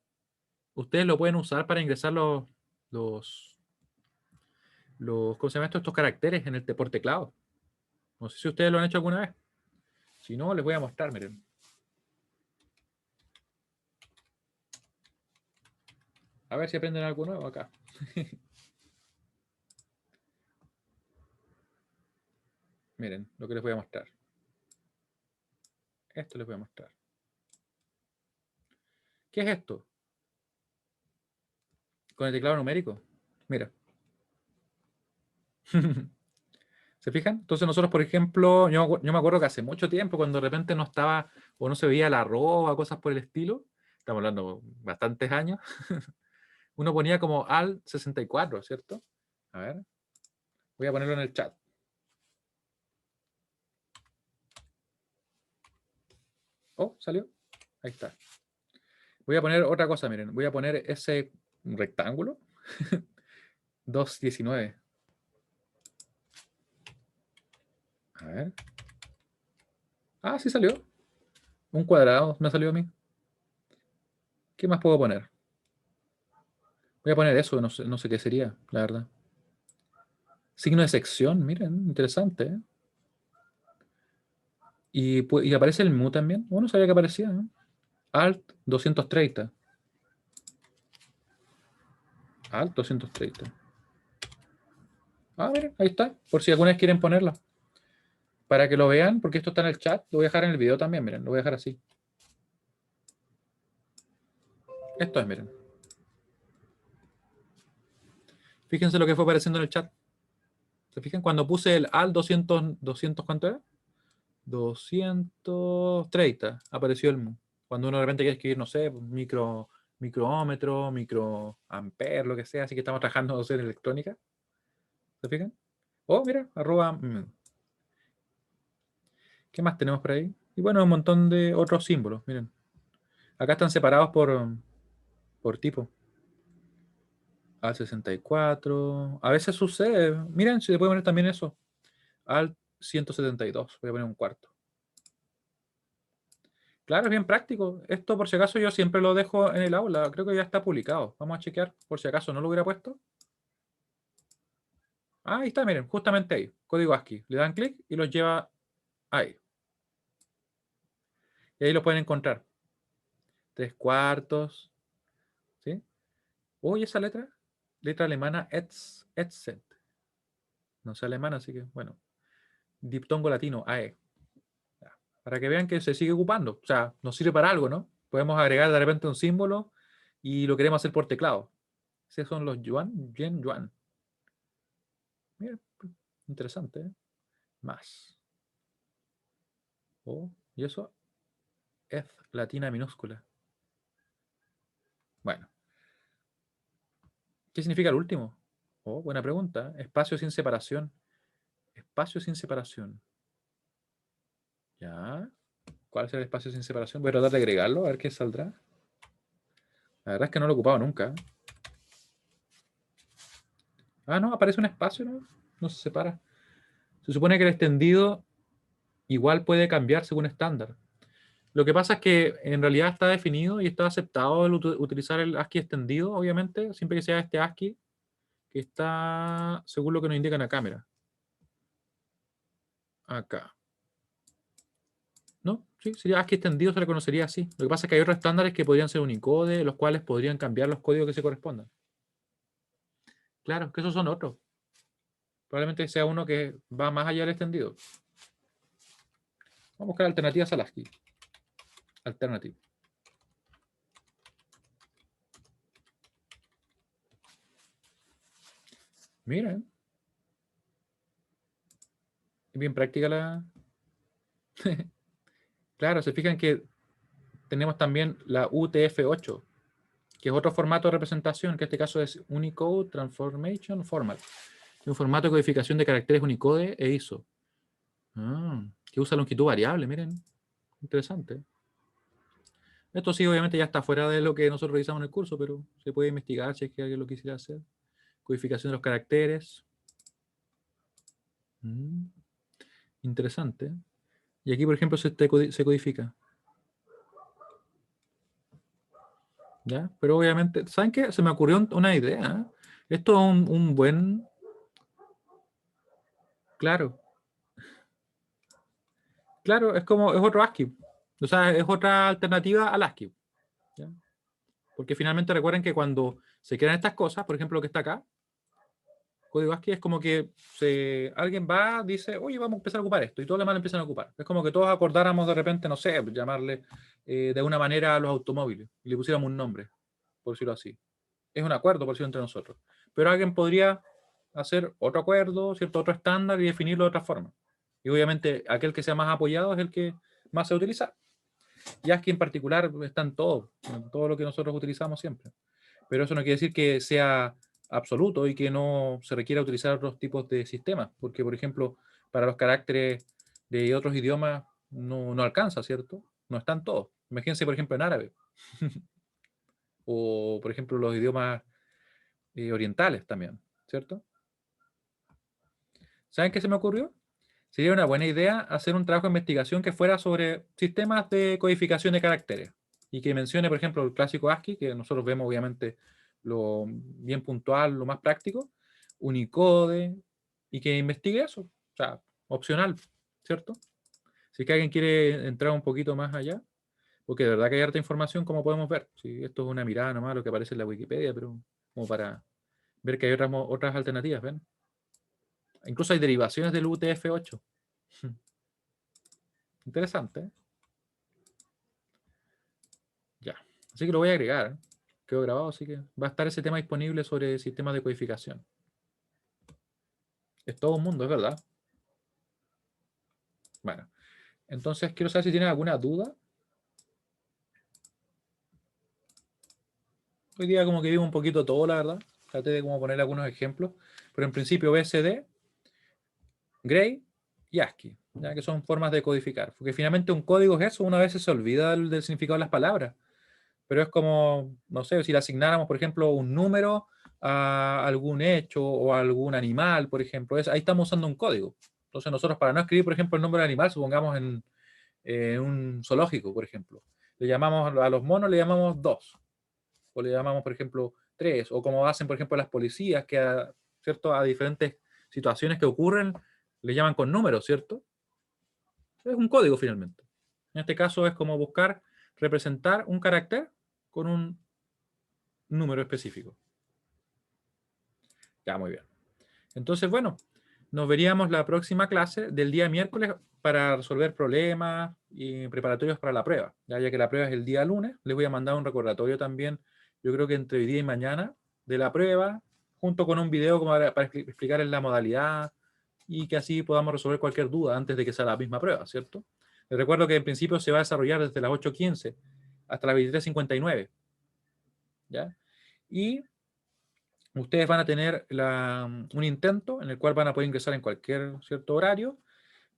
ustedes lo pueden usar para ingresar los, ¿cómo se llama esto? Estos caracteres en por teclado. No sé si ustedes lo han hecho alguna vez. Si no, les voy a mostrar, miren. A ver si aprenden algo nuevo acá. Miren lo que les voy a mostrar. Esto les voy a mostrar. ¿Qué es esto? Con el teclado numérico. Mira. ¿Se fijan? Entonces nosotros, por ejemplo, yo me acuerdo que hace mucho tiempo, cuando de repente no estaba o no se veía la arroba, cosas por el estilo, estamos hablando bastantes años, uno ponía como al 64, ¿cierto? A ver, voy a ponerlo en el chat. Oh, salió. Ahí está. Voy a poner otra cosa, miren. Voy a poner ese rectángulo. 219. A ver. Ah, sí salió. Un cuadrado me salió a mí. ¿Qué más puedo poner? Voy a poner eso, no sé qué sería, la verdad. Signo de sección, miren, interesante, ¿eh? Y aparece el mu también. Bueno, sabía que aparecía, ¿no? Alt 230. Alt 230. Ah, miren, ahí está. Por si alguna vez quieren ponerla. Para que lo vean, porque esto está en el chat. Lo voy a dejar en el video también, miren. Lo voy a dejar así. Esto es, miren. Fíjense lo que fue apareciendo en el chat. ¿Se fijan? Cuando puse el alt 200 ¿cuánto era? 230. Apareció el mu. Cuando uno de repente quiere escribir, no sé, microómetro, microamper, lo que sea. Así que estamos trabajando en electrónica. ¿Se fijan? Oh, mira, arroba. ¿Qué más tenemos por ahí? Y bueno, un montón de otros símbolos. Miren. Acá están separados por tipo. Al 64. A veces sucede. Miren, si le puede poner también eso. Al 172. Voy a poner un cuarto. Claro, es bien práctico. Esto, por si acaso, yo siempre lo dejo en el aula. Creo que ya está publicado. Vamos a chequear, por si acaso no lo hubiera puesto. Ah, ahí está, miren, justamente ahí. Código ASCII. Le dan clic y los lleva ahí. Y ahí lo pueden encontrar. 3 cuartos. ¿Sí? Uy, esa letra. Letra alemana Etzet. No sé alemán, así que bueno. Diptongo latino, AE. Ya. Para que vean que se sigue ocupando. O sea, nos sirve para algo, ¿no? Podemos agregar de repente un símbolo y lo queremos hacer por teclado. Esos son los yuan, yen, yuan. Mira, interesante, ¿eh? Más. Oh, y eso es latina minúscula. Bueno, ¿qué significa el último? Oh, buena pregunta. Espacio sin separación. Espacio sin separación. Ya. ¿Cuál es el espacio sin separación? Voy a tratar de agregarlo, a ver qué saldrá. La verdad es que no lo he ocupado nunca. Ah, no, aparece un espacio, ¿no? No se separa. Se supone que el extendido igual puede cambiar según estándar. Lo que pasa es que en realidad está definido y está aceptado el utilizar el ASCII extendido, obviamente, siempre que sea este ASCII que está según lo que nos indica en la cámara. Acá. ¿No? Sí, sería ASCII extendido, se le conocería así. Lo que pasa es que hay otros estándares que podrían ser Unicode, los cuales podrían cambiar los códigos que se correspondan. Claro, que esos son otros. Probablemente sea uno que va más allá del extendido. Vamos a buscar alternativas a ASCII. Alternative. Miren. Es bien práctica la... Claro, se fijan que tenemos también la UTF-8, que es otro formato de representación, que en este caso es Unicode Transformation Format. Es un formato de codificación de caracteres Unicode e ISO. Que usa longitud variable, miren. Interesante. Esto sí, obviamente ya está fuera de lo que nosotros revisamos en el curso, pero se puede investigar si es que alguien lo quisiera hacer. Codificación de los caracteres. Interesante. Y aquí, por ejemplo, se codifica. ¿Ya? Pero obviamente, ¿saben qué? Se me ocurrió una idea. Esto es un buen... Claro. Claro, es como, es otro ASCII. O sea, es otra alternativa al ASCII. ¿Ya? Porque finalmente recuerden que cuando se crean estas cosas, por ejemplo, lo que está acá, código ASCII es como que alguien va, dice, oye, vamos a empezar a ocupar esto, y todos los demás lo empiezan a ocupar. Es como que todos acordáramos de repente, no sé, llamarle de una manera a los automóviles, y le pusiéramos un nombre, por decirlo así. Es un acuerdo, por decirlo entre nosotros. Pero alguien podría hacer otro acuerdo, ¿cierto? Otro estándar y definirlo de otra forma. Y obviamente aquel que sea más apoyado es el que más se utiliza. Y ASCII en particular está en todo lo que nosotros utilizamos siempre. Pero eso no quiere decir que sea absoluto y que no se requiera utilizar otros tipos de sistemas, porque, por ejemplo, para los caracteres de otros idiomas no alcanza, ¿cierto? No están todos. Imagínense, por ejemplo, en árabe. O, por ejemplo, los idiomas orientales también, ¿cierto? ¿Saben qué se me ocurrió? Sería una buena idea hacer un trabajo de investigación que fuera sobre sistemas de codificación de caracteres y que mencione, por ejemplo, el clásico ASCII, que nosotros vemos obviamente lo bien puntual, lo más práctico, Unicode, y que investigue eso. O sea, opcional, ¿cierto? Si es que alguien quiere entrar un poquito más allá, porque de verdad que hay harta información, como podemos ver. Si esto es una mirada nomás, lo que aparece en la Wikipedia, pero como para ver que hay otras alternativas, ¿ven? Incluso hay derivaciones del UTF-8. Interesante, ¿eh? Ya. Así que lo voy a agregar. Quedó grabado, así que va a estar ese tema disponible sobre sistemas de codificación. Es todo un mundo, es verdad. Bueno, entonces quiero saber si tienen alguna duda. Hoy día como que vivo un poquito todo, la verdad. Traté de como poner algunos ejemplos. Pero en principio BSD, Gray y ASCII, ya que son formas de codificar. Porque finalmente un código es eso, una vez se olvida del significado de las palabras. Pero es como, no sé, si le asignáramos, por ejemplo, un número a algún hecho o a algún animal, por ejemplo, ahí estamos usando un código. Entonces nosotros para no escribir, por ejemplo, el nombre del animal, supongamos en un zoológico, por ejemplo, le llamamos a los monos, le llamamos 2, o le llamamos, por ejemplo, 3, o como hacen, por ejemplo, las policías, que ¿cierto? A diferentes situaciones que ocurren, le llaman con números, ¿cierto? Es un código finalmente. En este caso es como buscar representar un carácter con un número específico. Ya, muy bien. Entonces, bueno, nos veríamos la próxima clase del día miércoles para resolver problemas y preparatorios para la prueba. Ya que la prueba es el día lunes, les voy a mandar un recordatorio también, yo creo que entre hoy día y mañana, de la prueba, junto con un video como para explicar la modalidad y que así podamos resolver cualquier duda antes de que sea la misma prueba, ¿cierto? Les recuerdo que en principio se va a desarrollar desde las 8:15 hasta las 23:59, ¿ya? Y ustedes van a tener un intento en el cual van a poder ingresar en cualquier cierto horario,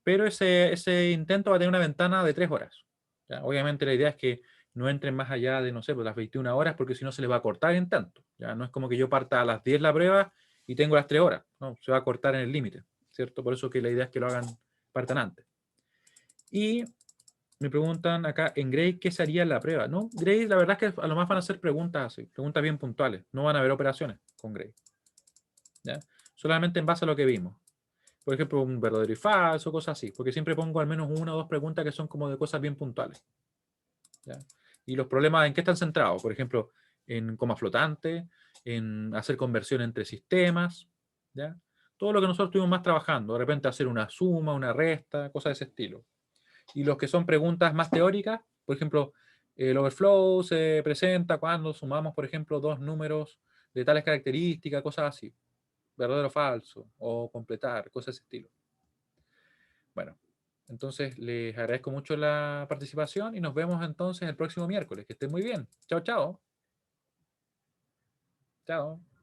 pero ese intento va a tener una ventana de 3 horas. ¿Ya? Obviamente la idea es que no entren más allá de, no sé, pues las 21 horas, porque si no se les va a cortar el intento. ¿Ya? No es como que yo parta a las 10 la prueba y tengo las 3 horas. No, se va a cortar en el límite, ¿cierto? Por eso que la idea es que lo hagan, partan antes. Y me preguntan acá en Gray qué sería la prueba. No, Gray la verdad es que a lo más van a ser preguntas así, preguntas bien puntuales. No van a haber operaciones con Gray. ¿Ya? Solamente en base a lo que vimos. Por ejemplo, un verdadero y falso, cosas así. Porque siempre pongo al menos una o dos preguntas que son como de cosas bien puntuales. ¿Ya? Y los problemas, ¿en qué están centrados? Por ejemplo, en coma flotante, en hacer conversión entre sistemas, ¿ya? Todo lo que nosotros estuvimos más trabajando, de repente hacer una suma, una resta, cosas de ese estilo. Y los que son preguntas más teóricas, por ejemplo, el overflow se presenta cuando sumamos, por ejemplo, dos números de tales características, cosas así, verdadero o falso, o completar, cosas de ese estilo. Bueno, entonces les agradezco mucho la participación y nos vemos entonces el próximo miércoles. Que estén muy bien. Chao, chao. Chao.